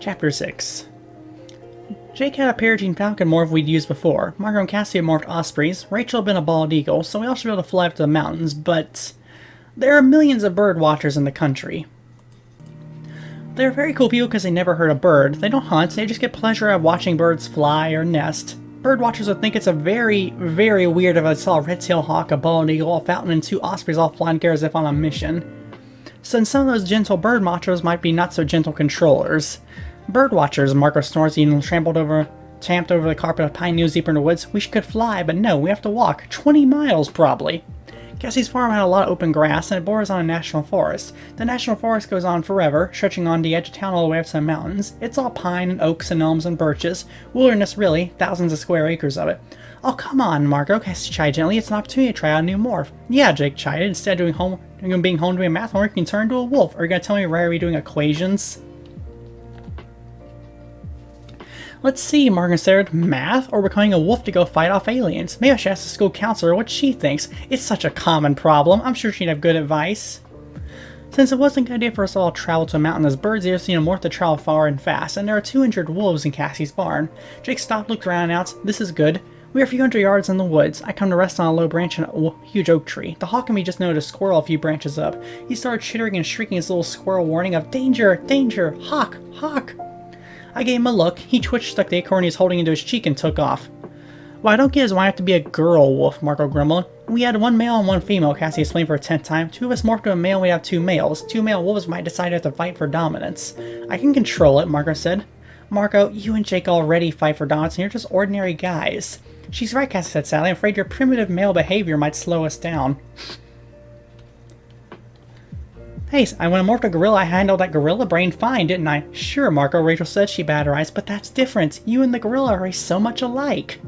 Chapter 6. Jake had a Peregrine Falcon morph we'd used before. Margot and Cassie had morphed Ospreys. Rachel had been a bald eagle, so we all should be able to fly up to the mountains, but there are millions of bird watchers in the country. They're very cool people because they never hurt a bird. They don't hunt, they just get pleasure out of watching birds fly or nest. Bird watchers would think it's a very, very weird if I saw a red-tailed hawk, a bald eagle, a falcon, and 2 ospreys all flying together as if on a mission. Since some of those gentle bird watchers might be not so gentle controllers. Bird watchers, Marco snores, even tramped over the carpet of pine needles deeper in the woods. We could fly, but no, we have to walk. 20 miles, probably. Cassie's farm had a lot of open grass, and it borders on a national forest. The national forest goes on forever, stretching on the edge of town all the way up to the mountains. It's all pine and oaks and elms and birches. Wilderness, really. Thousands of square acres of it. Oh, come on, Marco, Cassie chided gently. It's an opportunity to try out a new morph. Yeah, Jake chided. Instead of being home doing math homework, you can turn into a wolf. Are you going to tell me why are we doing equations? Let's see, Margaret said. Math? Or becoming a wolf to go fight off aliens? Maybe I should ask the school counselor what she thinks. It's such a common problem. I'm sure she'd have good advice. Since it wasn't a good idea for us all to travel to a mountain as birds, you've seen a morph to travel far and fast, and there are 2 injured wolves in Cassie's barn. Jake stopped, looked around, and announced, "This is good. We are a few hundred yards in the woods. I come to rest on a low branch in a huge oak tree. The hawk and me just noticed a squirrel a few branches up. He started chittering and shrieking his little squirrel warning of, 'Danger! Danger! Hawk! Hawk!' I gave him a look. He twitched, stuck the acorn he was holding into his cheek, and took off." "What I don't get is why I have to be a girl wolf," Marco grumbled. "We had 1 male and 1 female," Cassie explained for a 10th time. 2 of us morphed to a male, we'd have 2 males. 2 male wolves might decide to have to fight for dominance. "I can control it," Marco said. "Marco, you and Jake already fight for dominance, and you're just ordinary guys." "She's right," Cassie said sadly. "I'm afraid your primitive male behavior might slow us down." "Hey, when I morphed a gorilla, I handled that gorilla brain fine, didn't I?" "Sure, Marco," Rachel said. She batted her eyes. "But that's different. You and the gorilla are so much alike."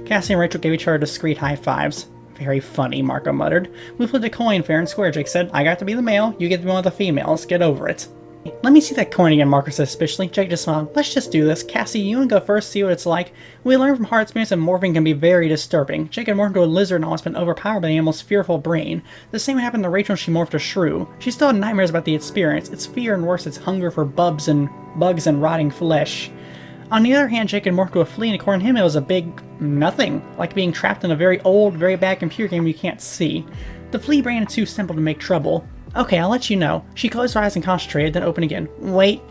Cassie and Rachel gave each other discreet high fives. "Very funny," Marco muttered. "We flipped a coin fair and square," Jake said. "I got to be the male, you get to be one of the females. Get over it." "Let me see that coin again," Marco said suspiciously. Jake just smiled. "Let's just do this. Cassie, you want to go first, see what it's like? We learned from hard experience that morphing can be very disturbing. Jake had morphed into a lizard and almost been overpowered by the animal's fearful brain. The same happened to Rachel when she morphed a shrew. She still had nightmares about the experience. Its fear and worse, its hunger for bugs and rotting flesh. On the other hand, Jake had morphed to a flea, and according to him, it was a big nothing, like being trapped in a very old, very bad computer game you can't see. The flea brain is too simple to make trouble. "Okay, I'll let you know." She closed her eyes and concentrated, then opened again. "Wait.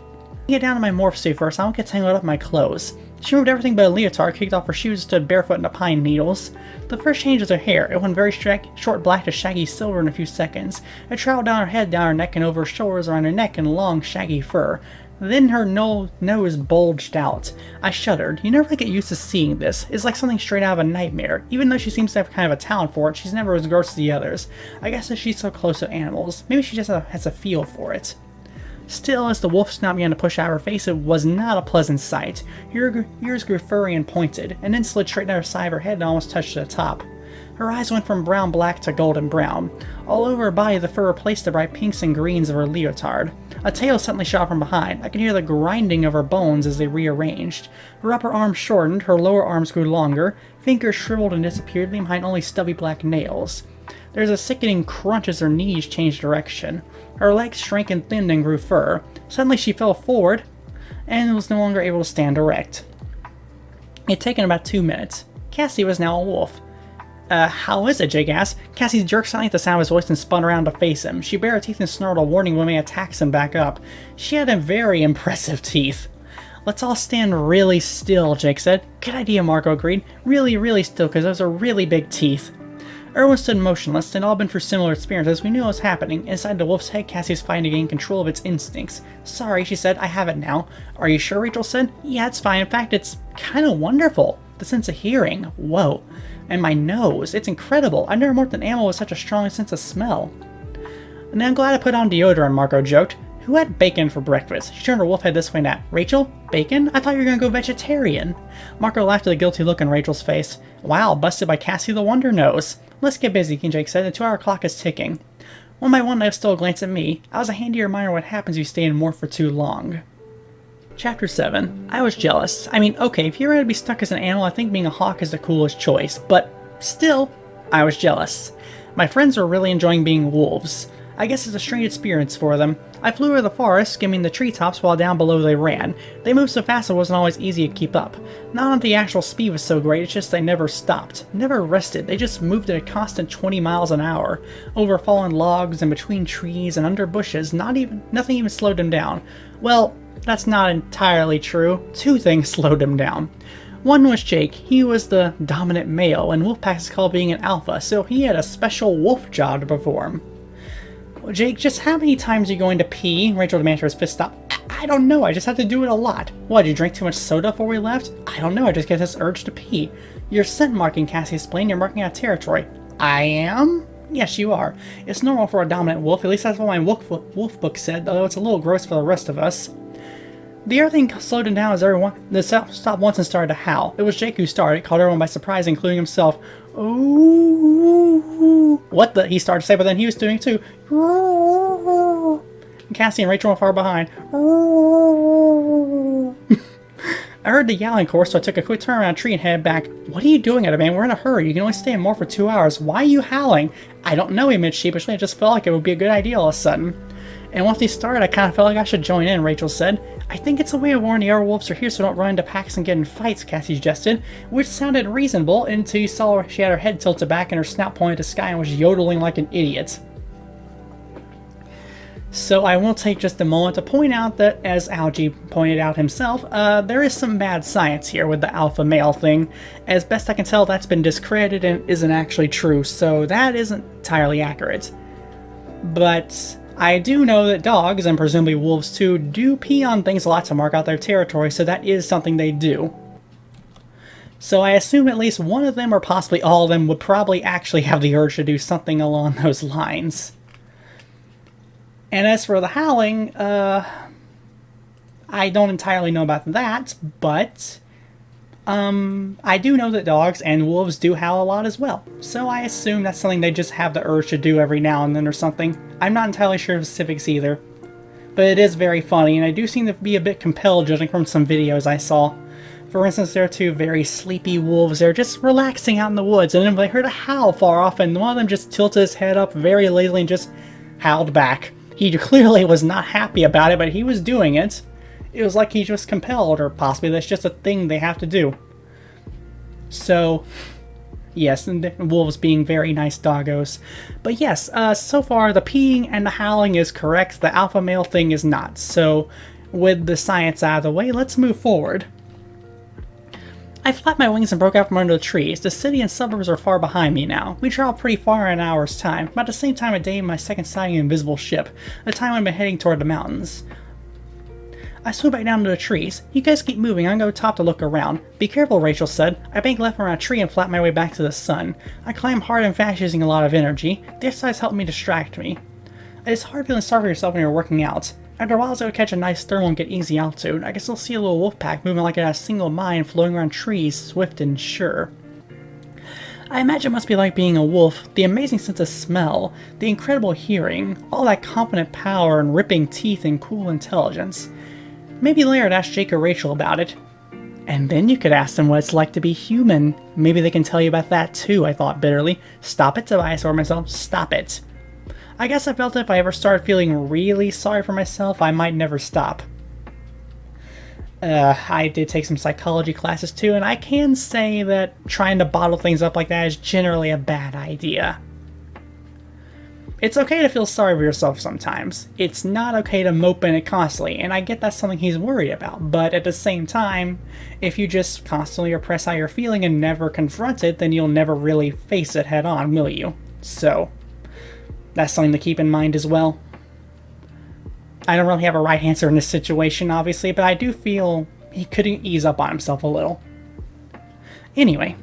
Get down to my morph suit first. I won't get tangled up in my clothes." She removed everything but a leotard, kicked off her shoes, and stood barefoot in the pine needles. The first change was her hair. It went very short black to shaggy silver in a few seconds. It traveled down her head, down her neck, and over her shoulders, around her neck, and long, shaggy fur. Then her nose bulged out. I shuddered. You never get used to seeing this. It's like something straight out of a nightmare. Even though she seems to have kind of a talent for it, she's never as gross as the others. I guess that she's so close to animals. Maybe she just has a feel for it. Still, as the wolf snot began to push out her face, it was not a pleasant sight. Her ears grew furry and pointed, and then slid straight down her side of her head and almost touched the top. Her eyes went from brown-black to golden brown. All over her body, the fur replaced the bright pinks and greens of her leotard. A tail suddenly shot from behind. I could hear the grinding of her bones as they rearranged. Her upper arms shortened, her lower arms grew longer, fingers shriveled and disappeared, leaving behind only stubby black nails. There was a sickening crunch as her knees changed direction. Her legs shrank and thinned and grew fur. Suddenly she fell forward, and was no longer able to stand erect. It had taken about 2 minutes. Cassie was now a wolf. How is it?" Jake asked. Cassie jerked slightly at the sound of his voice and spun around to face him. She bared her teeth and snarled a warning when he attacks him back up. She had very impressive teeth. "Let's all stand really still," Jake said. "Good idea," Marco agreed. "Really, really still, because those are really big teeth." Everyone stood motionless. They'd all been through similar experiences. We knew what was happening. Inside the wolf's head, Cassie was fighting to gain control of its instincts. "Sorry," she said. "I have it now." "Are you sure?" Rachel said. "Yeah, it's fine. In fact, it's kind of wonderful. The sense of hearing. Whoa. And my nose. It's incredible. I've never morphed an animal with such a strong sense of smell." "And I'm glad I put on deodorant," Marco joked. "Who had bacon for breakfast?" She turned her wolf head this way and that. "Rachel? Bacon? I thought you were going to go vegetarian." Marco laughed at the guilty look on Rachel's face. "Wow, busted by Cassie the Wonder Nose." "Let's get busy," Jake said. "The 2-hour clock is ticking." One by one, they stole a glance at me. I was a handy reminder of what happens if you stay in morph for too long. Chapter 7. I was jealous. I mean, okay, if you're ready to be stuck as an animal, I think being a hawk is the coolest choice. But still, I was jealous. My friends were really enjoying being wolves. I guess it's a strange experience for them. I flew over the forest, skimming the treetops while down below they ran. They moved so fast it wasn't always easy to keep up. Not that the actual speed was so great, it's just they never stopped, never rested. They just moved at a constant 20 miles an hour, over fallen logs and between trees and under bushes. Nothing even slowed them down. Well, that's not entirely true. Two things slowed them down. One was Jake. He was the dominant male, and Wolfpack is called being an alpha, so he had a special wolf job to perform. Well, Jake, just how many times are you going to pee? Rachel demanded her fist stop. I don't know, I just have to do it a lot. What, did you drink too much soda before we left? I don't know, I just get this urge to pee. You're scent marking, Cassie explained. You're marking out territory. I am? Yes, you are. It's normal for a dominant wolf, at least that's what my wolf book said, although it's a little gross for the rest of us. The other thing slowed him down as everyone stopped once and started to howl. It was Jake who started, caught everyone by surprise, including himself. Ooh. What the? He started to say, but then he was doing it too. Ooh. And Cassie and Rachel were far behind. Ooh. I heard the yowling chorus, so I took a quick turn around a tree and headed back. What are you doing at it, man? We're in a hurry. You can only stay in more for 2 hours. Why are you howling? I don't know, he admitted sheepishly. I just felt like it would be a good idea all of a sudden. And once he started, I kind of felt like I should join in, Rachel said. I think it's a way of warning the other wolves are here so don't run into packs and get in fights, Cassie suggested, which sounded reasonable until you saw she had her head tilted back and her snout pointed to the sky and was yodeling like an idiot. So I will take just a moment to point out that, as Algie pointed out himself, there is some bad science here with the alpha male thing. As best I can tell, that's been discredited and isn't actually true, so that isn't entirely accurate. But I do know that dogs, and presumably wolves too, do pee on things a lot to mark out their territory, so that is something they do. So I assume at least one of them, or possibly all of them, would probably actually have the urge to do something along those lines. And as for the howling, I don't entirely know about that, but I do know that dogs and wolves do howl a lot as well. So I assume that's something they just have the urge to do every now and then or something. I'm not entirely sure of the specifics either. But it is very funny, and I do seem to be a bit compelled judging from some videos I saw. For instance, there are two very sleepy wolves. They're just relaxing out in the woods, and then they heard a howl far off, and one of them just tilted his head up very lazily and just howled back. He clearly was not happy about it, but he was doing it. It was like he was compelled, or possibly that's just a thing they have to do. So, yes, and wolves being very nice doggos. But yes, so far the peeing and the howling is correct. The alpha male thing is not. So, with the science out of the way, let's move forward. I flapped my wings and broke out from under the trees. The city and suburbs are far behind me now. We traveled pretty far in an hour's time, about the same time of day my second sighting of an invisible ship, the time I've been heading toward the mountains. I slowed back down to the trees. You guys keep moving, I'm going to top to look around. Be careful, Rachel said. I banked left around a tree and flapped my way back to the sun. I climbed hard and fast using a lot of energy. The exercise helped me distract me. It's hard feeling sorry for yourself when you're working out. After a while, I would catch a nice thermal and get easy altitude. I can still see a little wolf pack moving like it has a single mind, floating around trees, swift and sure. I imagine it must be like being a wolf, the amazing sense of smell, the incredible hearing, all that confident power and ripping teeth and cool intelligence. Maybe later I'd ask Jake or Rachel about it. And then you could ask them what it's like to be human. Maybe they can tell you about that too, I thought bitterly. Stop it, Tobias, or myself, stop it. I guess I felt if I ever started feeling really sorry for myself, I might never stop. I did take some psychology classes too, and I can say that trying to bottle things up like that is generally a bad idea. It's okay to feel sorry for yourself sometimes. It's not okay to mope in it constantly, and I get that's something he's worried about, but at the same time, if you just constantly repress how you're feeling and never confront it, then you'll never really face it head on, will you? So, that's something to keep in mind as well. I don't really have a right answer in this situation, obviously, but I do feel he could ease up on himself a little. Anyway,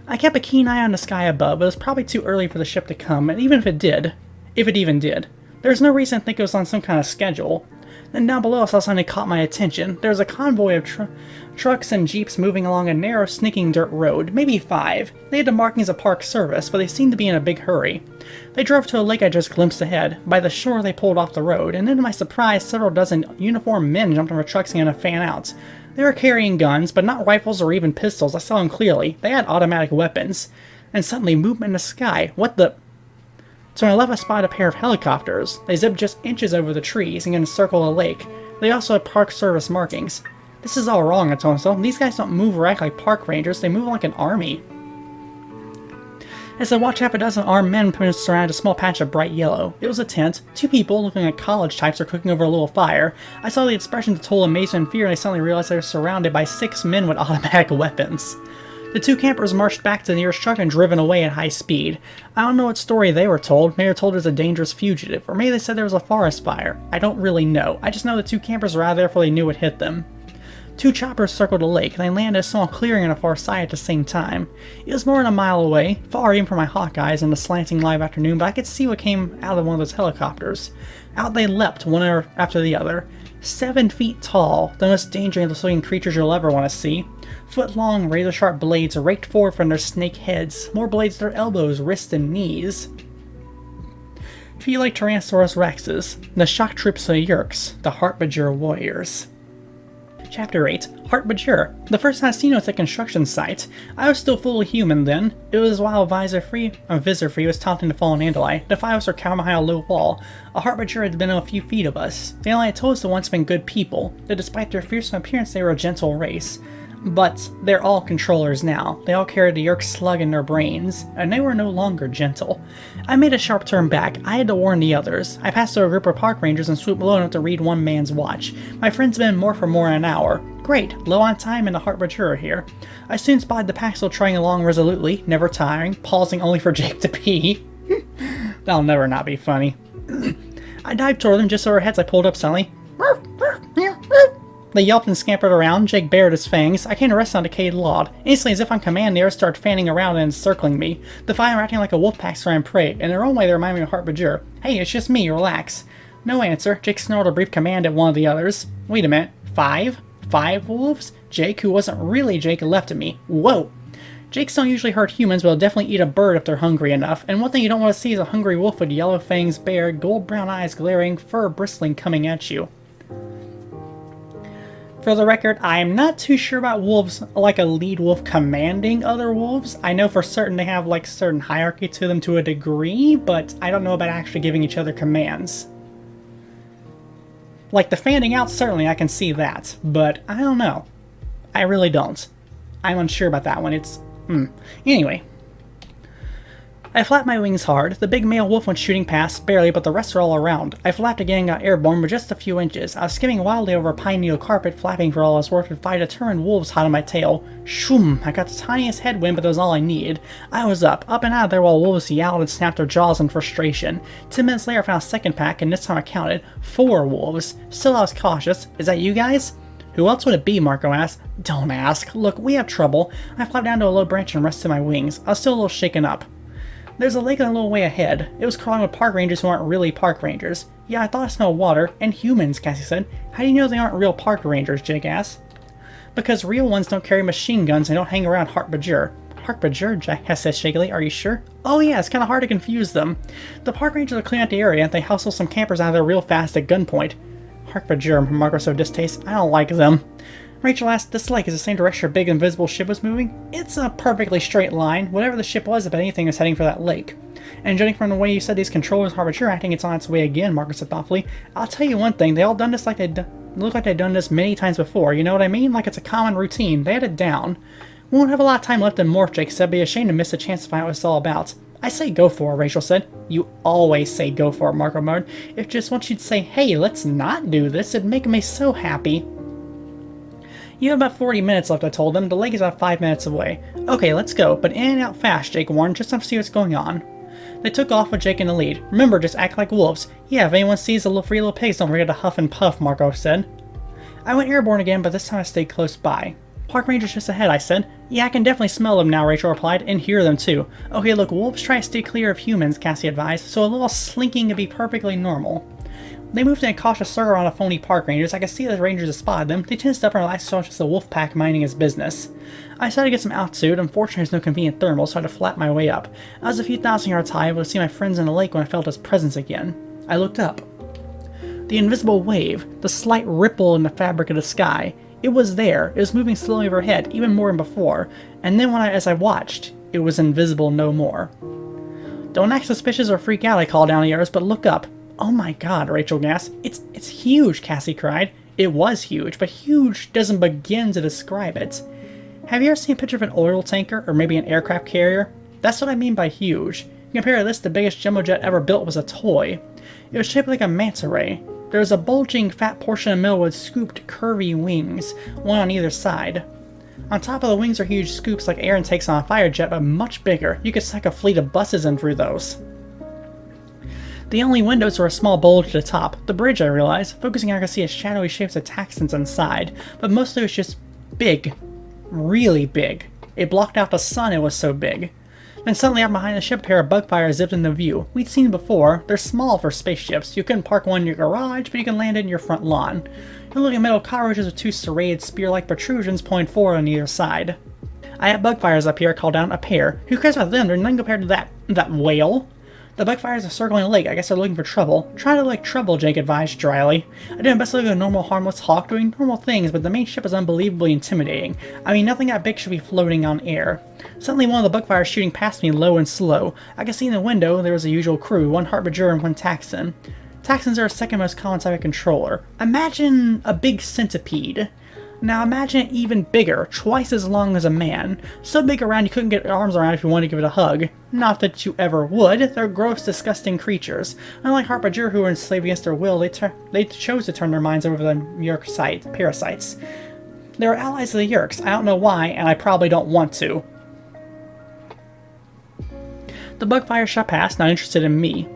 I kept a keen eye on the sky above, but it was probably too early for the ship to come, and even if it even did, there's no reason to think it was on some kind of schedule. Then down below I saw something that caught my attention. There was a convoy of trucks and jeeps moving along a narrow, sneaking dirt road, maybe 5. They had the markings of park service, but they seemed to be in a big hurry. They drove to a lake I just glimpsed ahead. By the shore they pulled off the road, and then to my surprise several dozen uniformed men jumped on the trucks and began to fan out. They were carrying guns, but not rifles or even pistols. I saw them clearly. They had automatic weapons. And suddenly, movement in the sky. What the... To my left, I spotted a pair of helicopters. They zipped just inches over the trees and encircled a lake. They also had park service markings. This is all wrong, I told myself. These guys don't move or act like park rangers, they move like an army. As I watched, half a dozen armed men surrounded a small patch of bright yellow. It was a tent. 2 people, looking like college types, were cooking over a little fire. I saw the expressions of total amazement and fear, and I suddenly realized they were surrounded by 6 men with automatic weapons. The 2 campers marched back to the nearest truck and driven away at high speed. I don't know what story they were told. Maybe they were told it was a dangerous fugitive, or maybe they said there was a forest fire. I don't really know. I just know the 2 campers were out of there before they knew what hit them. 2 choppers circled the lake, and they landed a small clearing on the far side at the same time. It was more than a mile away, far even from my hawk eyes in the slanting live afternoon, but I could see what came out of one of those helicopters. Out they leapt, one after the other. 7 feet tall, the most dangerous-looking creatures you'll ever want to see. Foot-long, razor-sharp blades raked forward from their snake heads, more blades at their elbows, wrists, and knees. Feet like Tyrannosaurus rexes, the shock troops of the Yeerks, the Heartbadger warriors. Chapter 8, Heartbadger. The first time I seen it was at a construction site. I was still fully human then. It was while Visor-Free was taunting the fallen Andalite. The 5 of us were cowering behind a low wall. A Heartbadger had been a few feet of us. The Andalite told us to once been good people, that despite their fearsome appearance they were a gentle race. But they're all controllers now. They all carried the Yeerk slug in their brains, and they were no longer gentle. I made a sharp turn back. I had to warn the others. I passed through a group of park rangers and swooped low enough to read one man's watch. My friend's been more for more than an hour. Great, low on time and the Heartbadger here. I soon spotted the pack still trudging along resolutely, never tiring, pausing only for Jake to pee. That'll never not be funny. I dived toward them just over our heads. I pulled up suddenly. They yelped and scampered around. Jake bared his fangs. I came to rest on a decayed log. Instantly, as if on command, the air started fanning around and encircling me. The 5 were acting like a wolf pack surrounding prey. In their own way, they reminded me of Heartbadger. Hey, it's just me, relax. No answer. Jake snarled a brief command at one of the others. Wait a minute. 5? 5 wolves? Jake, who wasn't really Jake, leapt at me. Whoa! Jakes don't usually hurt humans, but they'll definitely eat a bird if they're hungry enough. And one thing you don't want to see is a hungry wolf with yellow fangs bared, gold-brown eyes glaring, fur bristling coming at you. For the record, I am not too sure about wolves like a lead wolf commanding other wolves. I know for certain they have like certain hierarchy to them to a degree, but I don't know about actually giving each other commands. Like the fanning out, certainly I can see that, but I don't know. I really don't. I'm unsure about that one. It's... Anyway. I flapped my wings hard. The big male wolf went shooting past, barely, but the rest are all around. I flapped again and got airborne with just a few inches. I was skimming wildly over a pine needle carpet, flapping for all I was worth with 5 determined wolves hot on my tail. Shoom! I got the tiniest headwind, but that was all I needed. I was up and out of there while wolves yowled and snapped their jaws in frustration. 10 minutes later I found a second pack, and this time I counted 4 wolves. Still I was cautious. Is that you guys? Who else would it be? Marco asked. Don't ask. Look, we have trouble. I flapped down to a low branch and rested my wings. I was still a little shaken up. There's a lake a little way ahead. It was crawling with park rangers who aren't really park rangers. Yeah, I thought I smelled water. And humans, Cassie said. How do you know they aren't real park rangers? Jake asked. Because real ones don't carry machine guns and don't hang around Heartbadger. Heartbadger? Jack said shakily. Are you sure? Oh yeah, it's kind of hard to confuse them. The park rangers are cleaning out the area and they hustle some campers out of there real fast at gunpoint. Heartbadger, Marco showed distaste. I don't like them. Rachel asked, this lake is the same direction our big invisible ship was moving? It's a perfectly straight line. Whatever the ship was, if anything, was heading for that lake. And judging from the way you said these controllers are Heartbadger acting, it's on its way again, Marco said thoughtfully. I'll tell you one thing, they all done this like look like they've done this many times before, you know what I mean? Like it's a common routine. They had it down. We won't have a lot of time left in Morph, Jake said, but be ashamed to miss a chance to find out what it's all about. I say go for it, Rachel said. You always say go for it, Marco murmured. If just once you'd say, hey, let's not do this, it'd make me so happy. You have about 40 minutes left, I told them. The lake is about 5 minutes away. Okay, let's go, but in and out fast, Jake warned, just to see what's going on. They took off with Jake in the lead. Remember, just act like wolves. Yeah, if anyone sees the free little pigs, don't forget to huff and puff, Marco said. I went airborne again, but this time I stayed close by. Park rangers just ahead, I said. Yeah, I can definitely smell them now, Rachel replied, and hear them too. Okay, look, wolves try to stay clear of humans, Cassie advised, so a little slinking can be perfectly normal. They moved in a cautious circle around a phony park rangers. I could see that the rangers had spotted them. They tensed up and relaxed so much as a wolf pack minding his business. I decided to get some altitude. Unfortunately, there's no convenient thermal, so I had to flap my way up. I was a few thousand yards high, able to see my friends in the lake when I felt his presence again. I looked up. The invisible wave, the slight ripple in the fabric of the sky. It was there. It was moving slowly overhead, even more than before. And then as I watched, it was invisible no more. Don't act suspicious or freak out, I called down the others, but look up. Oh my god, Rachel gasped. It's huge, Cassie cried. It was huge, but huge doesn't begin to describe it. Have you ever seen a picture of an oil tanker, or maybe an aircraft carrier? That's what I mean by huge. Compared to this, the biggest jumbo jet ever built was a toy. It was shaped like a manta ray. There was a bulging, fat portion in the middle with scooped, curvy wings, one on either side. On top of the wings are huge scoops like Aaron takes on a fire jet, but much bigger. You could suck a fleet of buses in through those. The only windows were a small bulge at the top. The bridge, I realized. Focusing I could see a shadowy shapes of Taxons inside, but mostly it was just big. Really big. It blocked out the sun, it was so big. Then suddenly out behind the ship, a pair of bugfires zipped into view. We'd seen before. They're small for spaceships. You couldn't park one in your garage, but you can land it in your front lawn. You're looking at metal cockroaches with two serrated spear-like protrusions pointing forward on either side. I have bugfires up here, called down a pair. Who cares about them? They're nothing compared to that whale. The bugfires are circling the lake. I guess they're looking for trouble. Try to like trouble, Jake advised dryly. I did my best to look at a normal, harmless hawk doing normal things, but the main ship is unbelievably intimidating. I mean, nothing that big should be floating on air. Suddenly, one of the bugfires shooting past me low and slow. I could see in the window there was the usual crew, one Harbinger and one Taxon. Taxons are a second most common type of controller. Imagine a big centipede. Now imagine it even bigger, twice as long as a man. So big around you couldn't get your arms around if you wanted to give it a hug. Not that you ever would, they're gross, disgusting creatures. Unlike Harbinger, who were enslaved against their will, they chose to turn their minds over to the parasites. They were allies of the Yeerks. I don't know why, and I probably don't want to. The bugfire shot past, not interested in me.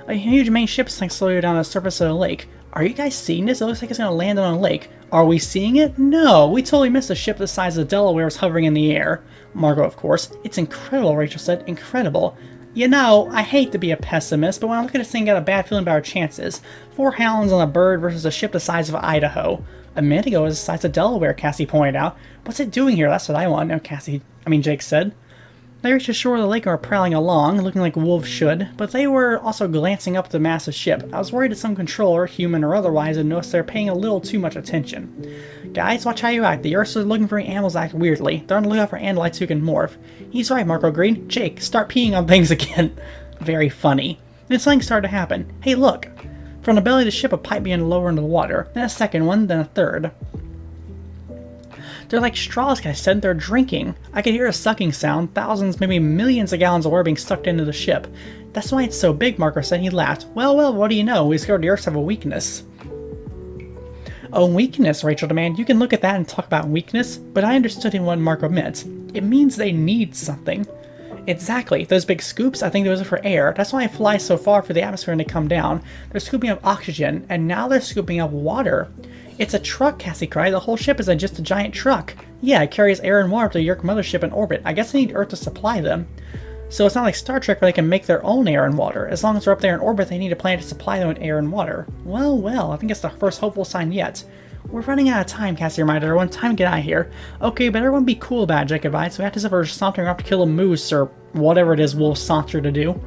A huge main ship sank slowly down the surface of the lake. Are you guys seeing this? It looks like it's going to land on a lake. Are we seeing it? No, we totally missed a ship the size of the Delaware was hovering in the air. Margot, of course. It's incredible, Rachel said. Incredible. You know, I hate to be a pessimist, but when I look at this thing, I got a bad feeling about our chances. 4 hounds on a bird versus a ship the size of Idaho. A minute ago it was the size of Delaware, Cassie pointed out. What's it doing here? That's what I want to know, Jake said. They reached the shore of the lake and were prowling along, looking like wolves should, but they were also glancing up at the massive ship. I was worried that some controller, human or otherwise, had noticed they were paying a little too much attention. Guys, watch how you act. The Earths are looking for animals that act weirdly. They're on the lookout for andalites who can morph. He's right, Marco agreed. Jake, start peeing on things again. Very funny. Then something started to happen. Hey, look! From the belly of the ship, a pipe began to lower into the water. Then a second one, then a third. They're like straws, I said. They're drinking. I could hear a sucking sound. Thousands, maybe millions of gallons of water being sucked into the ship. That's why it's so big, Marco said. He laughed. Well, what do you know? We discovered the Earths have a weakness. A weakness, Rachel demanded. You can look at that and talk about weakness, but I understood what Marco meant. It means they need something. Exactly. Those big scoops, I think those are for air. That's why I fly so far for the atmosphere and they come down. They're scooping up oxygen, and now they're scooping up water. It's a truck, Cassie cried. The whole ship is just a giant truck. Yeah, it carries air and water to the Yeerk mothership in orbit. I guess they need Earth to supply them. So it's not like Star Trek where they can make their own air and water. As long as they're up there in orbit, they need a planet to supply them with air and water. Well, I think it's the first hopeful sign yet. We're running out of time, Cassie reminded everyone. Time to get out of here. Okay, but everyone be cool about it, Jake advised. So we have to suffer sauntering off to kill a moose or whatever it is wolves saunter to do.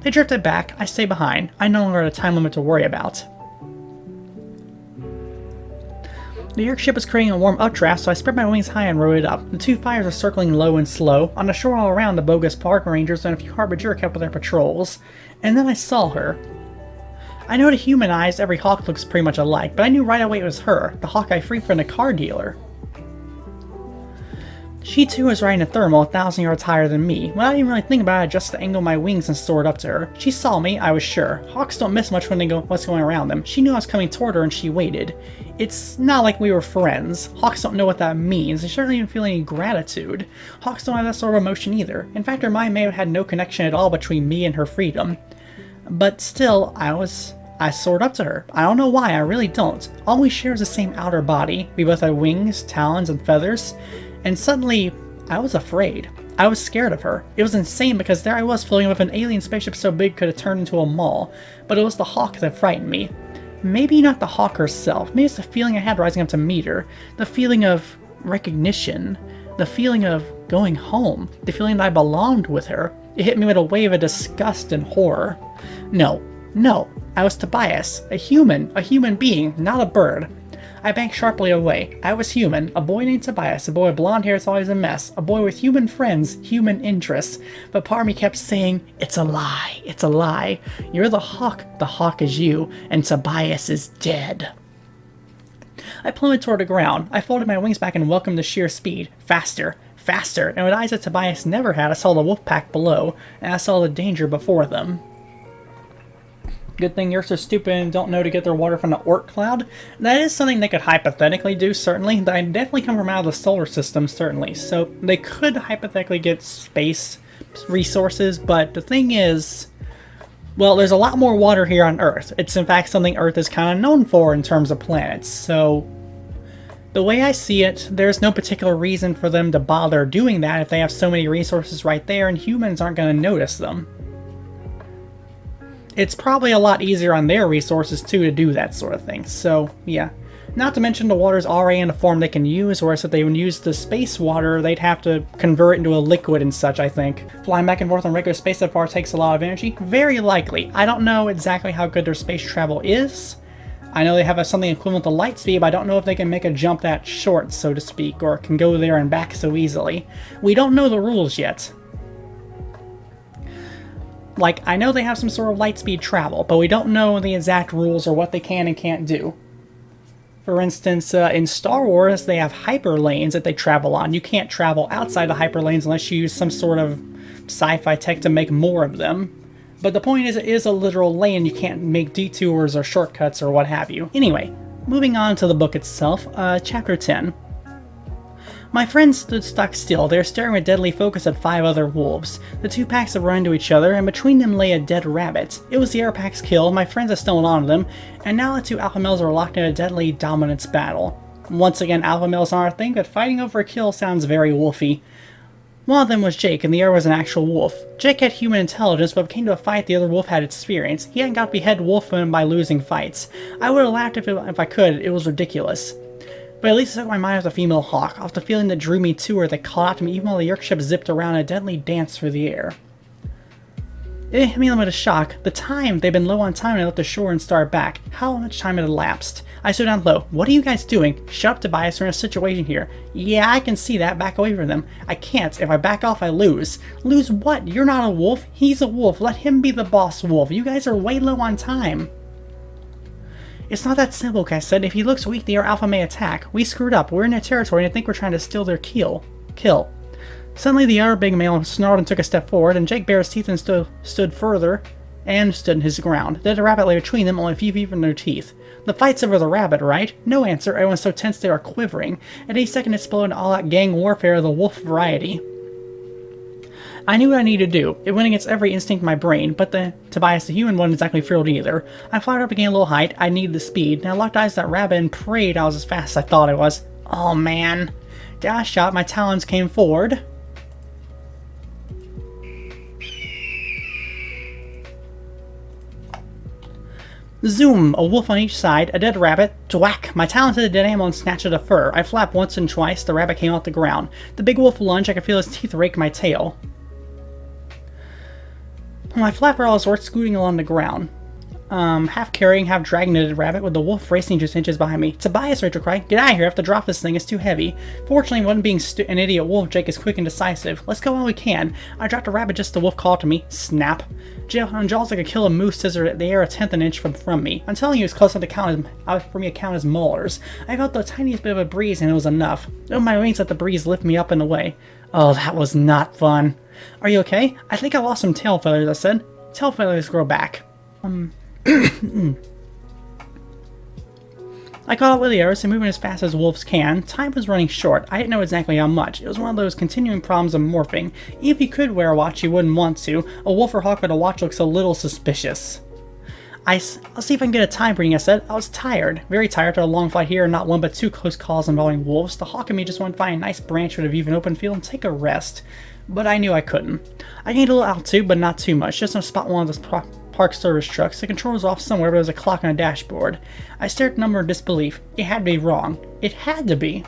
They drifted back. I stay behind. I no longer had a time limit to worry about. The Yeerk ship was creating a warm updraft, so I spread my wings high and rode it up. The 2 fires were circling low and slow. On the shore all around, the bogus park rangers and a few Harbinger kept with their patrols. And then I saw her. I know to human eyes, every hawk looks pretty much alike, but I knew right away it was her, the hawk I freed from the car dealer. She too was riding a thermal 1,000 yards higher than me. Without even really thinking about it, I adjusted the angle of my wings and soared up to her. She saw me, I was sure. Hawks don't miss much when they go what's going around them. She knew I was coming toward her and she waited. It's not like we were friends. Hawks don't know what that means. They certainly didn't feel any gratitude. Hawks don't have that sort of emotion either. In fact, her mind may have had no connection at all between me and her freedom. But still, I soared up to her. I don't know why, I really don't. All we share is the same outer body. We both had wings, talons, and feathers. And suddenly, I was afraid. I was scared of her. It was insane because there I was floating with an alien spaceship so big could have turned into a mall. But it was the hawk that frightened me. Maybe not the hawk herself. Maybe it's the feeling I had rising up to meet her. The feeling of recognition. The feeling of going home. The feeling that I belonged with her. It hit me with a wave of disgust and horror. No. I was Tobias. A human being, not a bird. I banked sharply away. I was human, a boy named Tobias, a boy with blonde hair that's always a mess, a boy with human friends, human interests. But part of me kept saying, it's a lie, it's a lie. You're the hawk is you, and Tobias is dead. I plummeted toward the ground. I folded my wings back and welcomed the sheer speed. Faster, faster, and with eyes that Tobias never had, I saw the wolf pack below, and I saw the danger before them. Good thing you're so stupid and don't know to get their water from the Oort cloud. That is something they could hypothetically do, certainly. They definitely come from out of the solar system, certainly. So they could hypothetically get space resources, but the thing is, well, there's a lot more water here on Earth. It's in fact something Earth is kind of known for in terms of planets. So the way I see it, there's no particular reason for them to bother doing that if they have so many resources right there and humans aren't going to notice them. It's probably a lot easier on their resources too to do that sort of thing, so yeah. Not to mention the water's already in a form they can use, whereas if they would use the space water, they'd have to convert it into a liquid and such, I think. Flying back and forth on regular space that far takes a lot of energy? Very likely. I don't know exactly how good their space travel is. I know they have something equivalent to light speed, but I don't know if they can make a jump that short, so to speak, or can go there and back so easily. We don't know the rules yet. Like, I know they have some sort of light speed travel, but we don't know the exact rules or what they can and can't do. For instance, in Star Wars, they have hyper lanes that they travel on. You can't travel outside the hyper lanes unless you use some sort of sci-fi tech to make more of them. But the point is, it is a literal lane. You can't make detours or shortcuts or what have you. Anyway, moving on to the book itself, Chapter 10. My friends stood stock still. They were staring with deadly focus at 5 other wolves. The 2 packs had run into each other, and between them lay a dead rabbit. It was the air pack's kill. My friends had stumbled onto them, and now the 2 alpha males were locked in a deadly dominance battle. Once again, alpha males aren't a thing, but fighting over a kill sounds very wolfy. One of them was Jake, and the other was an actual wolf. Jake had human intelligence, but if it came to a fight, the other wolf had experience. He hadn't got to behead wolfmen by losing fights. I would have laughed if I could. It was ridiculous. But at least it took my mind off the female hawk, off the feeling that drew me to her, that called out to me even while the Yorkshire zipped around in a deadly dance through the air. It hit me with a shock. The time! They'd been low on time and I left the shore and started back. How much time had elapsed? I stood down low. What are you guys doing? Shut up, Tobias, we're in a situation here. Yeah, I can see that. Back away from them. I can't. If I back off, I lose. Lose what? You're not a wolf. He's a wolf. Let him be the boss wolf. You guys are way low on time. It's not that simple, I said. If he looks weak, the alpha may attack. We screwed up. We're in their territory and I think we're trying to steal their kill. Suddenly the other big male snarled and took a step forward, and Jake bared his teeth and stood further and stood his ground. Then the rabbit lay between them, only a few feet from their teeth. The fight's over the rabbit, right? No answer. Everyone's so tense they are quivering. At any second it exploded into all-out gang warfare of the wolf variety. I knew what I needed to do. It went against every instinct in my brain, but Tobias the human wasn't exactly thrilled either. I fired up again a little height. I needed the speed, and I locked eyes with that rabbit and prayed I was as fast as I thought I was. Oh man. Dash shot, my talons came forward. Zoom! A wolf on each side, a dead rabbit, thwack! My talons hit a dead animal and snatched at a fur. I flapped once and twice, the rabbit came off the ground. The big wolf lunged, I could feel his teeth rake my tail. My flapper worked scooting along the ground. Half carrying, half dragging the dead rabbit with the wolf racing just inches behind me. Tobias, Rachel cried. Get out of here, I have to drop this thing, it's too heavy. Fortunately, wasn't being an idiot wolf, Jake is quick and decisive. Let's go while we can. I dropped a rabbit just as the wolf called to me. Snap. Jaws like a killer moose scissored the air a tenth an inch from me. I'm telling you, it's close enough to count for me to count as molars. I felt the tiniest bit of a breeze and it was enough. Oh, my wings let the breeze lift me up and away. Oh, that was not fun. Are you okay? I think I lost some tail feathers, I said. Tail feathers grow back. I caught up with the others and moving as fast as wolves can. Time was running short. I didn't know exactly how much. It was one of those continuing problems of morphing. Even if you could wear a watch, you wouldn't want to. A wolf or hawk with a watch looks a little suspicious. I'll see if I can get a time reading, I said. I was tired. Very tired after a long fight here and not one but 2 close calls involving wolves. The hawk and me just wanted to find a nice branch with a view of an open field and take a rest. But I knew I couldn't. I gained a little altitude, but not too much. Just enough to spot one of those park service trucks. The control was off somewhere, but there was a clock on a dashboard. I stared at the number in disbelief. It had to be wrong. It had to be.